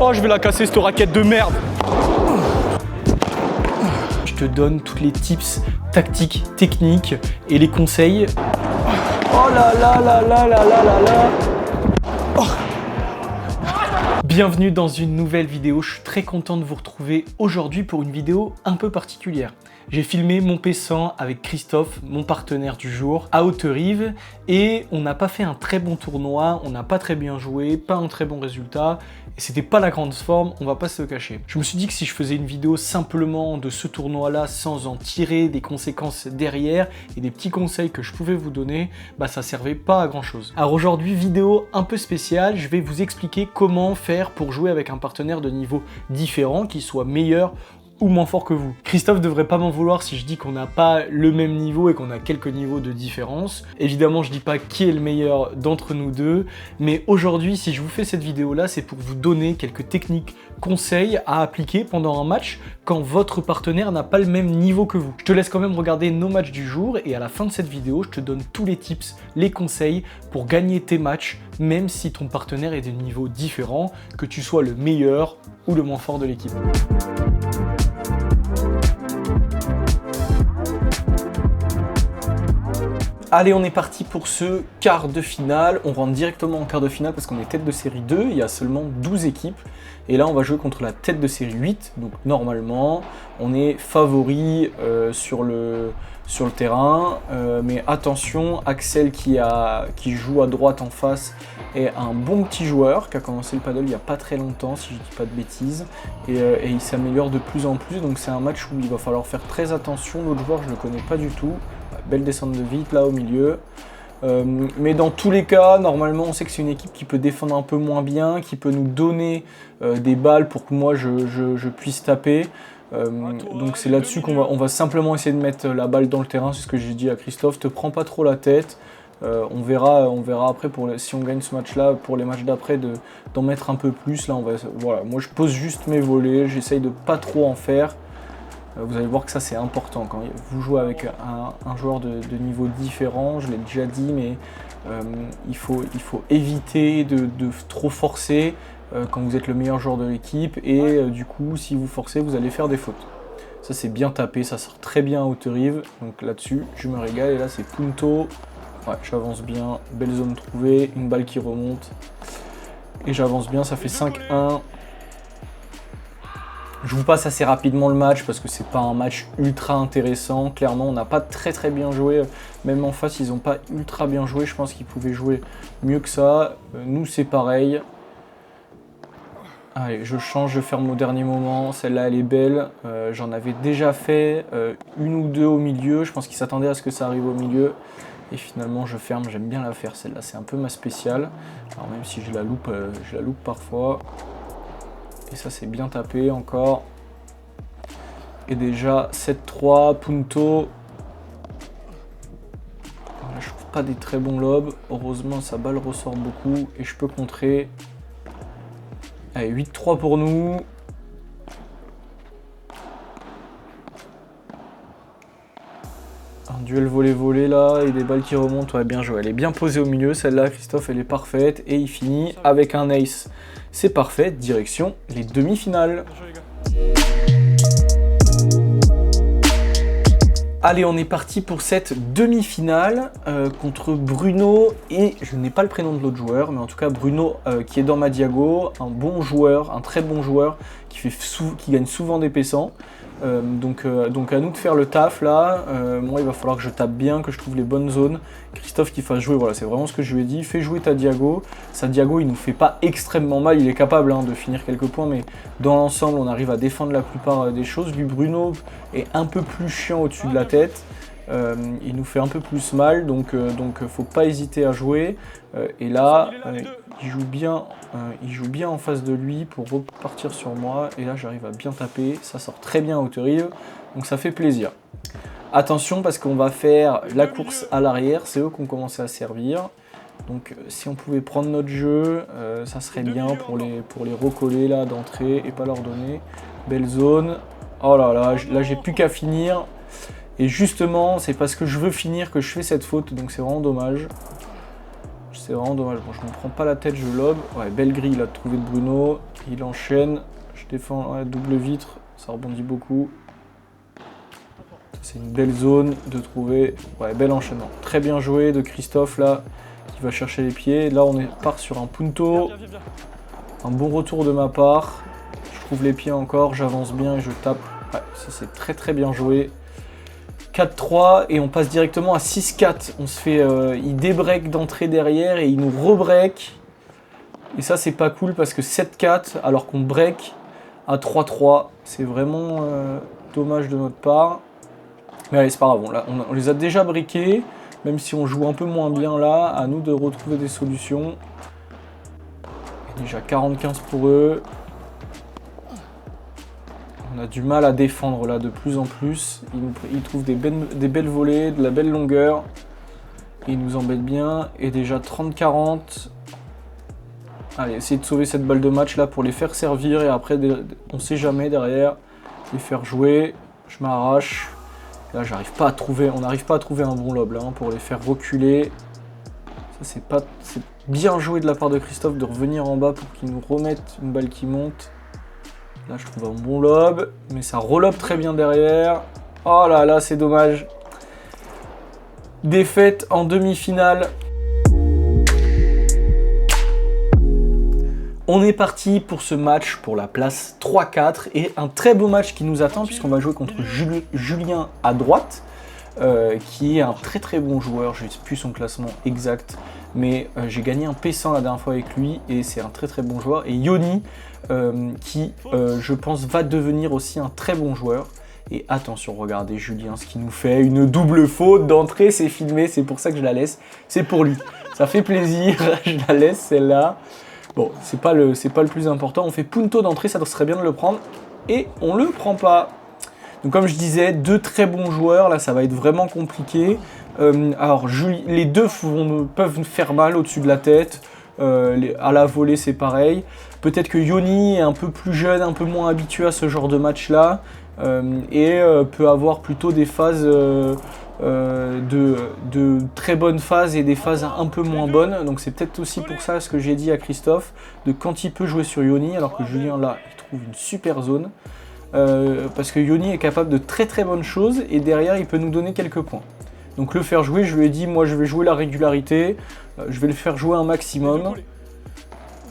Oh, je vais la casser cette raquette de merde. Je te donne tous les tips tactiques, techniques et les conseils. Oh là là là là là là là là. Oh. Bienvenue dans une nouvelle vidéo. Je suis très content de vous retrouver aujourd'hui pour une vidéo un peu particulière. J'ai filmé mon P100 avec Christophe, mon partenaire du jour, à Haute-Rive, et on n'a pas fait un très bon tournoi, on n'a pas très bien joué, pas un très bon résultat, et c'était pas la grande forme, on va pas se le cacher. Je me suis dit que si je faisais une vidéo simplement de ce tournoi-là, sans en tirer des conséquences derrière, et des petits conseils que je pouvais vous donner, bah ça servait pas à grand chose. Alors aujourd'hui, vidéo un peu spéciale, je vais vous expliquer comment faire pour jouer avec un partenaire de niveau différent, qui soit meilleur ou moins fort que vous. Christophe devrait pas m'en vouloir si je dis qu'on n'a pas le même niveau et qu'on a quelques niveaux de différence. Évidemment, je dis pas qui est le meilleur d'entre nous deux, mais aujourd'hui, si je vous fais cette vidéo-là, c'est pour vous donner quelques techniques, conseils à appliquer pendant un match quand votre partenaire n'a pas le même niveau que vous. Je te laisse quand même regarder nos matchs du jour et à la fin de cette vidéo, je te donne tous les tips, les conseils pour gagner tes matchs, même si ton partenaire est de niveau différent, que tu sois le meilleur ou le moins fort de l'équipe. Allez, on est parti pour ce quart de finale. On rentre directement en quart de finale parce qu'on est tête de série 2. Il y a seulement 12 équipes. Et là, on va jouer contre la tête de série 8. Donc normalement, on est favori sur le terrain. Mais attention, Axel qui joue à droite en face est un bon petit joueur qui a commencé le paddle il n'y a pas très longtemps, si je ne dis pas de bêtises. Et il s'améliore de plus en plus. Donc c'est un match où il va falloir faire très attention. L'autre joueur, je ne le connais pas du tout. Belle descente de vite là au milieu. Mais dans tous les cas, normalement, on sait que c'est une équipe qui peut défendre un peu moins bien, qui peut nous donner des balles pour que moi je puisse taper. Donc c'est là-dessus qu'on va simplement essayer de mettre la balle dans le terrain. C'est ce que j'ai dit à Christophe. Te prends pas trop la tête. On verra après si on gagne ce match-là, pour les matchs d'après, d'en mettre un peu plus. Là, voilà. Moi, je pose juste mes volets. J'essaye de pas trop en faire. Vous allez voir que ça c'est important quand vous jouez avec un joueur de niveau différent, je l'ai déjà dit, mais il faut éviter de trop forcer quand vous êtes le meilleur joueur de l'équipe et du coup si vous forcez vous allez faire des fautes. Ça c'est bien tapé, ça sort très bien à Haute-Rive, donc là-dessus je me régale et là c'est Punto, ouais, j'avance bien, belle zone trouvée, une balle qui remonte et j'avance bien, ça fait 5-1. Je vous passe assez rapidement le match parce que c'est pas un match ultra intéressant. Clairement, on n'a pas très bien joué. Même en face, ils n'ont pas ultra bien joué. Je pense qu'ils pouvaient jouer mieux que ça. Nous, c'est pareil. Allez, je change, je ferme au dernier moment. Celle-là, elle est belle. J'en avais déjà fait une ou deux au milieu. Je pense qu'ils s'attendaient à ce que ça arrive au milieu. Et finalement, je ferme. J'aime bien la faire, celle-là. C'est un peu ma spéciale. Alors, même si je la loupe parfois. Et ça c'est bien tapé encore. Et déjà 7-3, Punto. Là, je trouve pas des très bons lobes. Heureusement sa balle ressort beaucoup et je peux contrer. Allez, 8-3 pour nous. Un duel volé là et des balles qui remontent. Ouais, bien joué. Elle est bien posée au milieu. Celle-là, Christophe, elle est parfaite. Et il finit avec un ace. C'est parfait. Direction les demi-finales. Allez, on est parti pour cette demi-finale contre Bruno et je n'ai pas le prénom de l'autre joueur, mais en tout cas Bruno qui est dans ma diago, un bon joueur, un très bon joueur qui gagne souvent des P100. Donc à nous de faire le taf là. Moi il va falloir que je tape bien, que je trouve les bonnes zones. Christophe qui fasse jouer, voilà c'est vraiment ce que je lui ai dit, fais jouer ta diago. Sa diago il nous fait pas extrêmement mal, il est capable de finir quelques points, mais dans l'ensemble on arrive à défendre la plupart des choses. Lui Bruno est un peu plus chiant au-dessus de la tête. Il nous fait un peu plus mal, donc faut pas hésiter à jouer. Et là, il joue bien en face de lui pour repartir sur moi. Et là, j'arrive à bien taper. Ça sort très bien à Haute-Rive, donc ça fait plaisir. Attention parce qu'on va faire la course à l'arrière. C'est eux qui ont commencé à servir. Donc si on pouvait prendre notre jeu, ça serait bien pour les recoller là d'entrée et pas leur donner. Belle zone. Oh là là j'ai plus qu'à finir. Et justement, c'est parce que je veux finir que je fais cette faute, donc c'est vraiment dommage. C'est vraiment dommage. Bon, je me prends pas la tête, je lobe. Ouais, belle grille là de trouver de Bruno. Il enchaîne. Je défends, ouais, double vitre. Ça rebondit beaucoup. C'est une belle zone de trouver. Ouais, bel enchaînement. Très bien joué de Christophe là, qui va chercher les pieds. Là, on part sur un punto. Un bon retour de ma part. Je trouve les pieds encore, j'avance bien et je tape. Ouais, ça c'est très très bien joué. 4-3 et on passe directement à 6-4. On se fait, il débreak d'entrée derrière et il nous rebreak. Et ça c'est pas cool parce que 7-4 alors qu'on break à 3-3. C'est vraiment dommage de notre part. Mais allez, c'est pas grave, on les a déjà briqués. Même si on joue un peu moins bien là, à nous de retrouver des solutions. Et déjà 40-15 pour eux. On a du mal à défendre là de plus en plus. Ils trouvent des belles volées, de la belle longueur. Ils nous embêtent bien. Et déjà 30-40. Allez, essayez de sauver cette balle de match là pour les faire servir. Et après, on sait jamais derrière. Les faire jouer. Je m'arrache. Là, j'arrive pas à trouver. On n'arrive pas à trouver un bon lob là, hein, pour les faire reculer. Ça, c'est bien joué de la part de Christophe de revenir en bas pour qu'il nous remette une balle qui monte. Là, je trouve un bon lob, mais ça relobe très bien derrière. Oh là là, c'est dommage. Défaite en demi-finale. On est parti pour ce match pour la place 3-4 et un très beau match qui nous attend puisqu'on va jouer contre Julien à droite, qui est un très très bon joueur. Je ne sais plus son classement exact, mais j'ai gagné un P100 la dernière fois avec lui et c'est un très très bon joueur. Et Yoni, qui je pense va devenir aussi un très bon joueur. Et attention, regardez Julien ce qu'il nous fait, une double faute d'entrée, c'est filmé, c'est pour ça que je la laisse, c'est pour lui. Ça fait plaisir, je la laisse celle-là. Bon, c'est pas le plus important, on fait punto d'entrée, ça serait bien de le prendre, et on le prend pas. Donc comme je disais, deux très bons joueurs, là ça va être vraiment compliqué. Alors les deux peuvent faire mal au-dessus de la tête, à la volée c'est pareil. Peut-être que Yoni est un peu plus jeune, un peu moins habitué à ce genre de match-là, et peut avoir plutôt des phases de très bonnes phases et des phases un peu moins bonnes. Donc c'est peut-être aussi pour ça ce que j'ai dit à Christophe, de quand il peut jouer sur Yoni, alors que Julien là, il trouve une super zone. Parce que Yoni est capable de très très bonnes choses et derrière il peut nous donner quelques points. Donc le faire jouer, je lui ai dit, moi je vais jouer la régularité, je vais le faire jouer un maximum.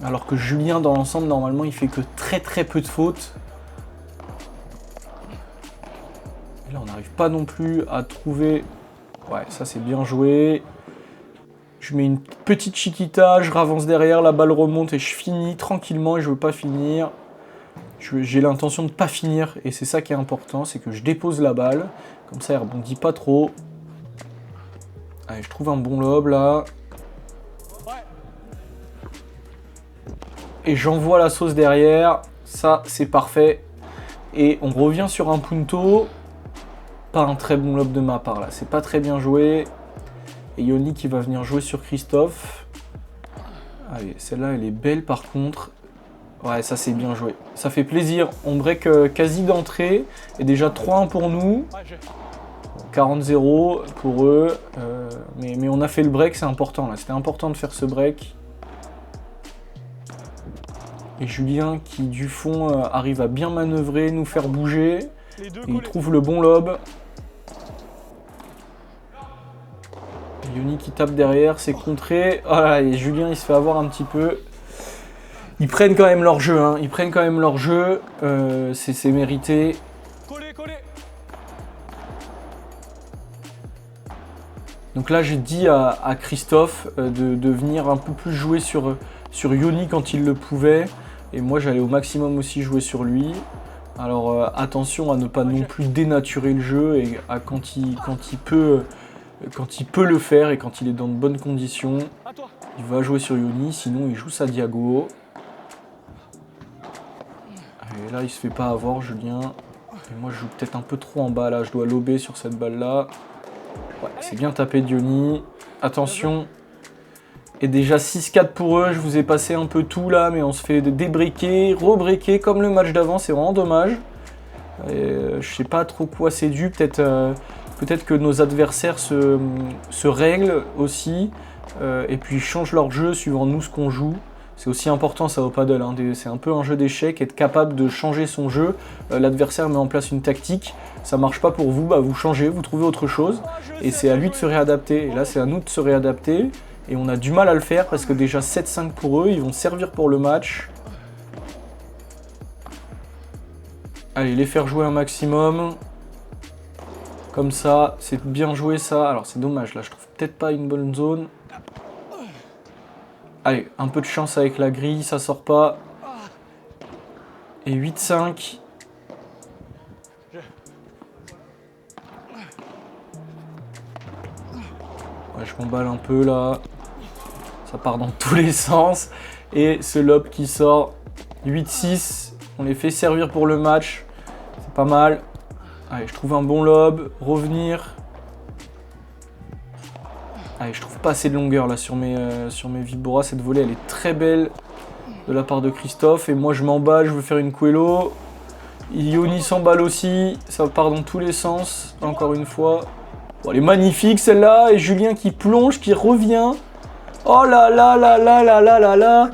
Alors que Julien dans l'ensemble, normalement, il fait que très très peu de fautes. Et là, on n'arrive pas non plus à trouver... Ouais, ça c'est bien joué. Je mets une petite chiquita, je ravance derrière, la balle remonte et je finis tranquillement et je veux pas finir. J'ai l'intention de ne pas finir et c'est ça qui est important, c'est que je dépose la balle. Comme ça, elle rebondit pas trop. Allez, je trouve un bon lob là. Et j'envoie la sauce derrière. Ça, c'est parfait. Et on revient sur un punto. Pas un très bon lob de ma part là. C'est pas très bien joué. Et Yoni qui va venir jouer sur Christophe. Allez, celle-là, elle est belle par contre. Ouais, ça c'est bien joué. Ça fait plaisir. On break quasi d'entrée. Et déjà 3-1 pour nous. 40-0 pour eux. Mais on a fait le break, c'est important là. C'était important de faire ce break. Et Julien qui du fond arrive à bien manœuvrer, nous faire bouger. Et il trouve le bon lob. Et Yoni qui tape derrière, c'est contré. Voilà, et Julien il se fait avoir un petit peu. Ils prennent quand même leur jeu, hein. Ils prennent quand même leur jeu. C'est mérité. Donc là j'ai dit à Christophe de venir un peu plus jouer sur Yoni quand il le pouvait. Et moi j'allais au maximum aussi jouer sur lui. Alors attention à ne pas non plus dénaturer le jeu et à quand il peut le faire et quand il est dans de bonnes conditions. Il va jouer sur Yoni, sinon il joue sa diago. Et là il se fait pas avoir Julien. Et moi je joue peut-être un peu trop en bas là, je dois lober sur cette balle là. Ouais, c'est bien tapé de Yoni. Attention. Et déjà 6-4 pour eux, je vous ai passé un peu tout là, mais on se fait débriquer, rebriquer comme le match d'avant, c'est vraiment dommage. Je sais pas trop quoi c'est dû, peut-être que nos adversaires se règlent aussi. et puis ils changent leur jeu suivant nous ce qu'on joue. C'est aussi important ça au paddle, hein. C'est un peu un jeu d'échecs, être capable de changer son jeu. L'adversaire met en place une tactique, ça marche pas pour vous, bah vous changez, vous trouvez autre chose, et c'est à lui de se réadapter. Et là c'est à nous de se réadapter, et on a du mal à le faire parce que déjà 7-5 pour eux, ils vont servir pour le match. Allez, les faire jouer un maximum. Comme ça, c'est bien joué ça. Alors c'est dommage, là je trouve peut-être pas une bonne zone. Allez, un peu de chance avec la grille, ça sort pas. Et 8-5. Ouais, je m'emballe un peu là. Ça part dans tous les sens. Et ce lob qui sort. 8-6. On les fait servir pour le match. C'est pas mal. Allez, je trouve un bon lob. Revenir. Allez, je trouve pas assez de longueur là sur mes vibora. Cette volée, elle est très belle de la part de Christophe. Et moi, je m'emballe, je veux faire une Quello. Ioni s'emballe aussi. Ça part dans tous les sens, encore une fois. Bon, elle est magnifique celle-là. Et Julien qui plonge, qui revient. Oh là là là là là là là là.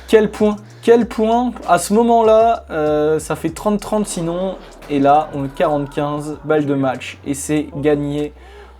Quel point, quel point. À ce moment-là, ça fait 30-30 sinon. Et là, on est 45 balles de match. Et c'est gagné.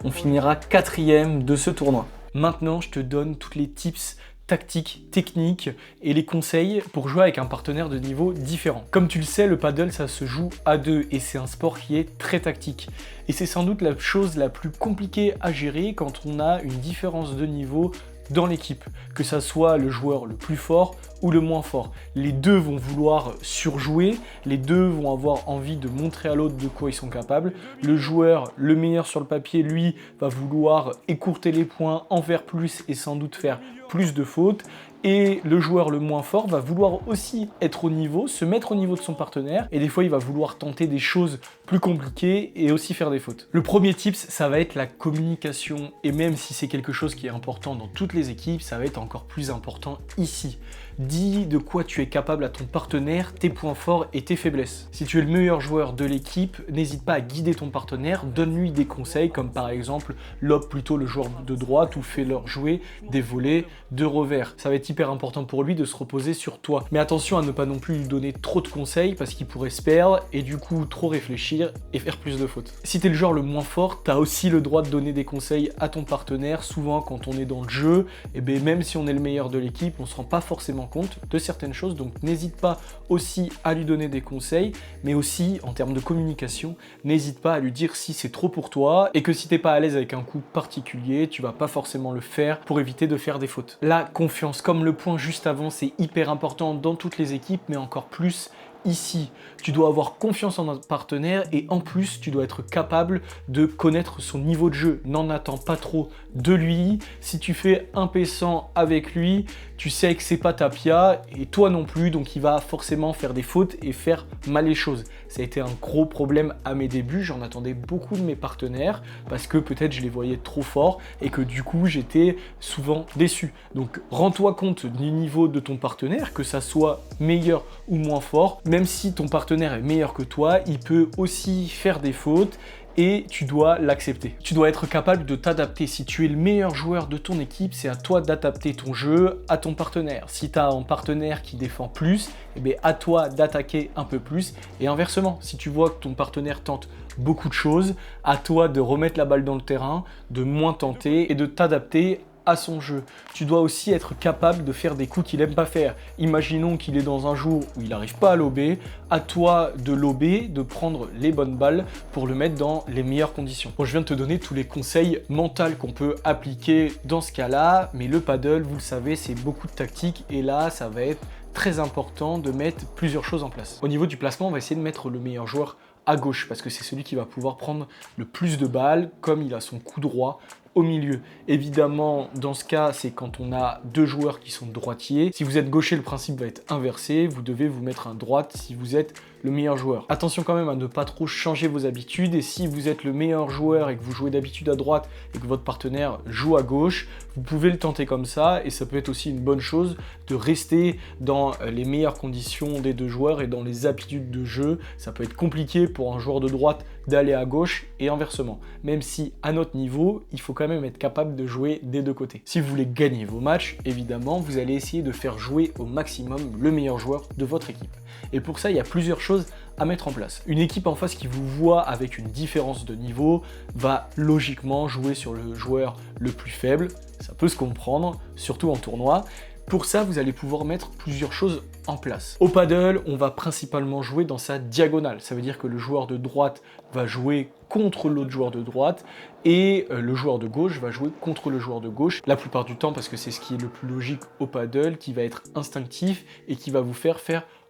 On finira 4e de ce tournoi. Maintenant, je te donne tous les tips tactiques, techniques et les conseils pour jouer avec un partenaire de niveau différent. Comme tu le sais, le paddle, ça se joue à deux et c'est un sport qui est très tactique. Et c'est sans doute la chose la plus compliquée à gérer quand on a une différence de niveau dans l'équipe, que ça soit le joueur le plus fort ou le moins fort. Les deux vont vouloir surjouer, les deux vont avoir envie de montrer à l'autre de quoi ils sont capables. Le joueur, le meilleur sur le papier, lui, va vouloir écourter les points, en faire plus et sans doute faire plus de fautes. Et le joueur le moins fort va vouloir aussi être au niveau, se mettre au niveau de son partenaire, et des fois il va vouloir tenter des choses plus compliquées et aussi faire des fautes. Le premier tips, ça va être la communication, et même si c'est quelque chose qui est important dans toutes les équipes, ça va être encore plus important ici. Dis de quoi tu es capable à ton partenaire, tes points forts et tes faiblesses. Si tu es le meilleur joueur de l'équipe, n'hésite pas à guider ton partenaire, donne-lui des conseils comme par exemple lobe plutôt le joueur de droite ou fais-leur jouer des volées de revers. Ça va être hyper important pour lui de se reposer sur toi. Mais attention à ne pas non plus lui donner trop de conseils parce qu'il pourrait se perdre et du coup trop réfléchir et faire plus de fautes. Si tu es le joueur le moins fort, tu as aussi le droit de donner des conseils à ton partenaire. Souvent quand on est dans le jeu, et bien même si on est le meilleur de l'équipe, on se rend pas forcément compte de certaines choses, donc n'hésite pas aussi à lui donner des conseils, mais aussi en termes de communication, n'hésite pas à lui dire si c'est trop pour toi et que si t'es pas à l'aise avec un coup particulier, tu vas pas forcément le faire pour éviter de faire des fautes. La confiance, comme le point juste avant, c'est hyper important dans toutes les équipes, mais encore plus ici. Tu dois avoir confiance en un partenaire et en plus, tu dois être capable de connaître son niveau de jeu. N'en attends pas trop de lui. Si tu fais un P100 avec lui, tu sais que c'est pas ta pia et toi non plus, donc il va forcément faire des fautes et faire mal les choses. Ça a été un gros problème à mes débuts, j'en attendais beaucoup de mes partenaires parce que peut-être je les voyais trop forts et que du coup j'étais souvent déçu. Donc rends-toi compte du niveau de ton partenaire, que ça soit meilleur ou moins fort. Même si ton partenaire est meilleur que toi, il peut aussi faire des fautes et tu dois l'accepter. Tu dois être capable de t'adapter. Si tu es le meilleur joueur de ton équipe, c'est à toi d'adapter ton jeu à ton partenaire. Si tu as un partenaire qui défend plus, eh bien à toi d'attaquer un peu plus. Et inversement, si tu vois que ton partenaire tente beaucoup de choses, à toi de remettre la balle dans le terrain, de moins tenter et de t'adapter à son jeu. Tu dois aussi être capable de faire des coups qu'il n'aime pas faire. Imaginons qu'il est dans un jour où il n'arrive pas à lober, à toi de lober, de prendre les bonnes balles pour le mettre dans les meilleures conditions. Bon, je viens de te donner tous les conseils mentaux qu'on peut appliquer dans ce cas-là, mais le paddle, vous le savez, c'est beaucoup de tactique et là, ça va être très important de mettre plusieurs choses en place. Au niveau du placement, on va essayer de mettre le meilleur joueur à gauche parce que c'est celui qui va pouvoir prendre le plus de balles, comme il a son coup droit au milieu. Évidemment, dans ce cas, c'est quand on a deux joueurs qui sont droitiers. Si vous êtes gaucher, le principe va être inversé. Vous devez vous mettre à droite si vous êtes le meilleur joueur. Attention quand même à ne pas trop changer vos habitudes. Et si vous êtes le meilleur joueur et que vous jouez d'habitude à droite et que votre partenaire joue à gauche, vous pouvez le tenter comme ça. Et ça peut être aussi une bonne chose de rester dans les meilleures conditions des deux joueurs et dans les habitudes de jeu. Ça peut être compliqué pour un joueur de droite d'aller à gauche et inversement. Même si à notre niveau, il faut quand même pourrait même être capable de jouer des deux côtés. Si vous voulez gagner vos matchs, évidemment, vous allez essayer de faire jouer au maximum le meilleur joueur de votre équipe. Et pour ça, il y a plusieurs choses à mettre en place. Une équipe en face qui vous voit avec une différence de niveau va logiquement jouer sur le joueur le plus faible. Ça peut se comprendre, surtout en tournoi. Pour ça, vous allez pouvoir mettre plusieurs choses en place. Au paddle, on va principalement jouer dans sa diagonale. Ça veut dire que le joueur de droite va jouer contre l'autre joueur de droite et le joueur de gauche va jouer contre le joueur de gauche. La plupart du temps, parce que c'est ce qui est le plus logique au paddle, qui va être instinctif et qui va vous faire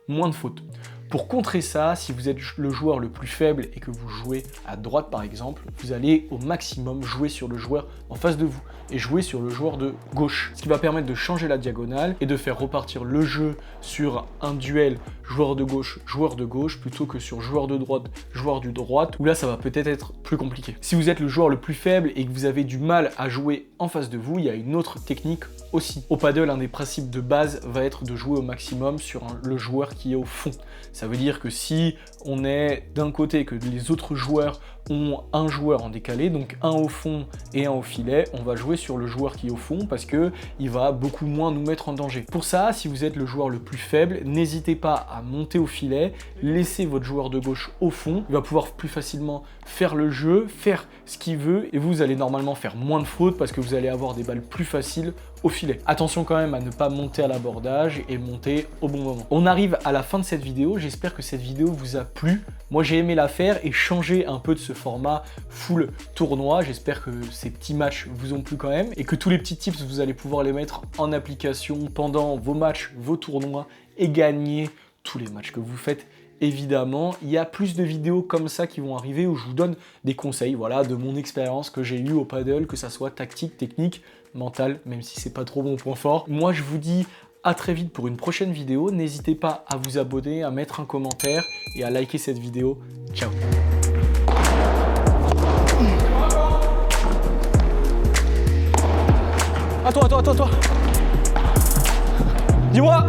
moins de fautes. Pour contrer ça, si vous êtes le joueur le plus faible et que vous jouez à droite par exemple, vous allez au maximum jouer sur le joueur en face de vous et jouer sur le joueur de gauche. Ce qui va permettre de changer la diagonale et de faire repartir le jeu sur un duel joueur de gauche plutôt que sur joueur de droite, où là ça va peut-être être plus compliqué. Si vous êtes le joueur le plus faible et que vous avez du mal à jouer en face de vous, il y a une autre technique aussi. Au paddle, un des principes de base va être de jouer au maximum sur le joueur qui est au fond. Ça veut dire que si on est d'un côté que les autres joueurs ont un joueur en décalé, donc un au fond et un au filet, on va jouer sur le joueur qui est au fond parce que il va beaucoup moins nous mettre en danger. Pour ça, si vous êtes le joueur le plus faible, n'hésitez pas à monter au filet, laissez votre joueur de gauche au fond, il va pouvoir plus facilement faire le jeu, faire ce qu'il veut et vous allez normalement faire moins de fautes parce que vous allez avoir des balles plus faciles au filet. Attention quand même à ne pas monter à l'abordage et monter au bon moment. On arrive à la fin de cette vidéo, j'espère que cette vidéo vous a plu. Moi j'ai aimé la faire et changer un peu de ce format full tournoi. J'espère que ces petits matchs vous ont plu quand même et que tous les petits tips vous allez pouvoir les mettre en application pendant vos matchs, vos tournois et gagner tous les matchs que vous faites. Évidemment, il y a plus de vidéos comme ça qui vont arriver où je vous donne des conseils, voilà, de mon expérience que j'ai eu au paddle, que ça soit tactique, technique, mental, même si c'est pas trop mon point fort. Moi, je vous dis à très vite pour une prochaine vidéo. N'hésitez pas à vous abonner, à mettre un commentaire et à liker cette vidéo. Ciao. Attends. Dis-moi.